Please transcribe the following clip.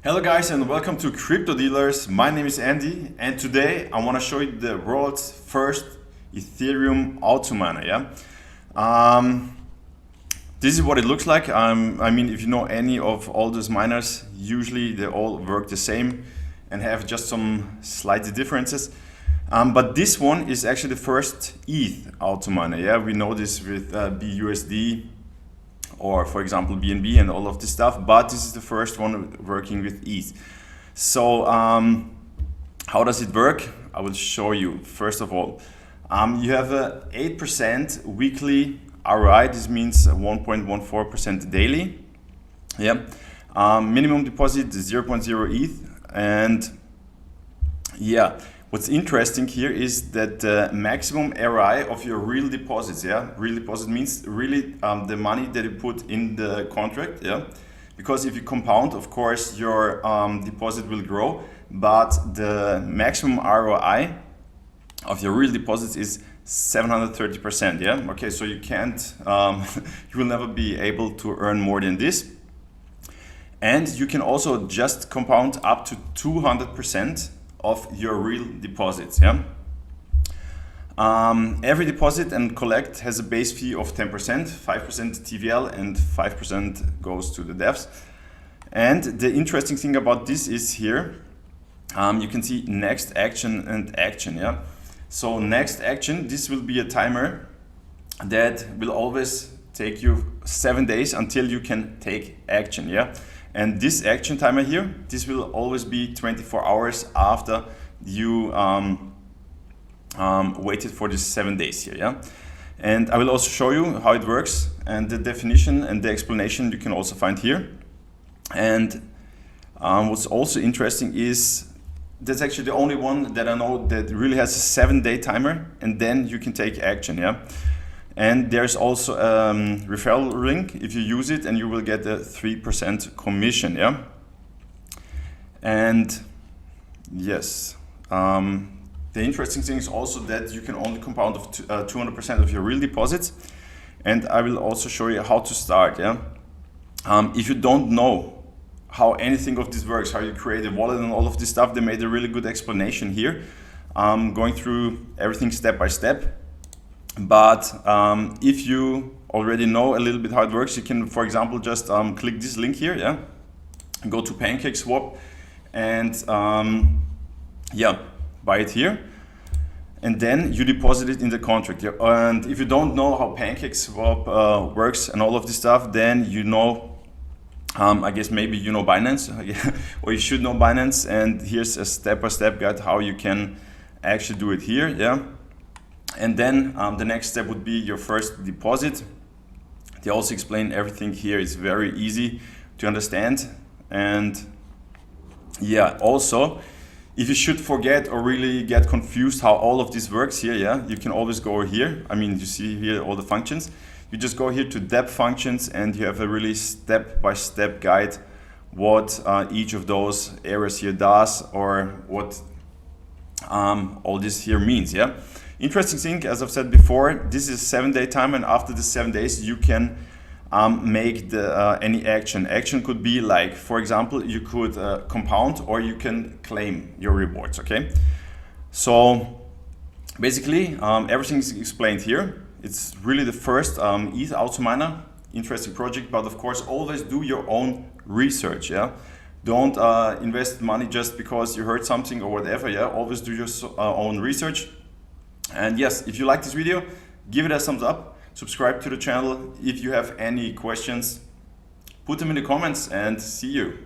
Hello guys and welcome to Crypto Dealers. My name is Andy and today I want to show you the world's first Ethereum Autominer. This is what it looks like. I mean, if you know any of all those miners, usually they all work the same and have just some slight differences. But this one is actually the first ETH Autominer. We know this with BUSD or for example BNB and all of this stuff, but this is the first one working with ETH. So how does it work? I will show you. First of all, you have a 8% weekly ROI. This means 1.14% daily. Minimum deposit 0.0 ETH, and what's interesting here is that the maximum ROI of your real deposits, real deposit means really the money that you put in the contract, because if you compound, of course, your deposit will grow, but the maximum ROI of your real deposits is 730%, okay, so you can't, you will never be able to earn more than this. And you can also just compound up to 200% of your real deposits. Every deposit and collect has a base fee of 10%, 5% TVL, and 5% goes to the devs. And the interesting thing about this is here, you can see next action and action. So next action, this will be a timer that will always take you 7 days until you can take action. And this action timer here, this will always be 24 hours after you waited for these 7 days here. And I will also show you how it works, and the definition and the explanation you can also find here. And what's also interesting is that's actually the only one that I know that really has a 7-day timer, and then you can take action. And there's also a referral link if you use it, and you will get a 3% commission. And yes, the interesting thing is also that you can only compound of 200% of your real deposits. And I will also show you how to start. If you don't know how anything of this works, how you create a wallet and all of this stuff, they made a really good explanation here, going through everything step by step. But if you already know a little bit how it works, you can, for example, just click this link here, go to PancakeSwap and buy it here, and then you deposit it in the contract. And if you don't know how PancakeSwap works and all of this stuff, then you know, I guess maybe you know Binance, or you should know Binance. And here's a step-by-step guide how you can actually do it here. And then the next step would be your first deposit. They also explain everything here. It's very easy to understand. And also, if you should forget or really get confused how all of this works here, you can always go here. I mean, you see here all the functions. You just go here to depth functions, and you have a really step-by-step guide what each of those areas here does, or what all this here means. Interesting thing, as I've said before, this is a 7-day time, and after the 7 days you can make any action. Action could be like, for example, you could compound, or you can claim your rewards, okay? So basically everything is explained here. It's really the first ETH Autominer, interesting project, but of course always do your own research. Don't invest money just because you heard something or whatever. Always do your own research. And yes, if you like this video, give it a thumbs up, subscribe to the channel. If you have any questions, put them in the comments, and see you.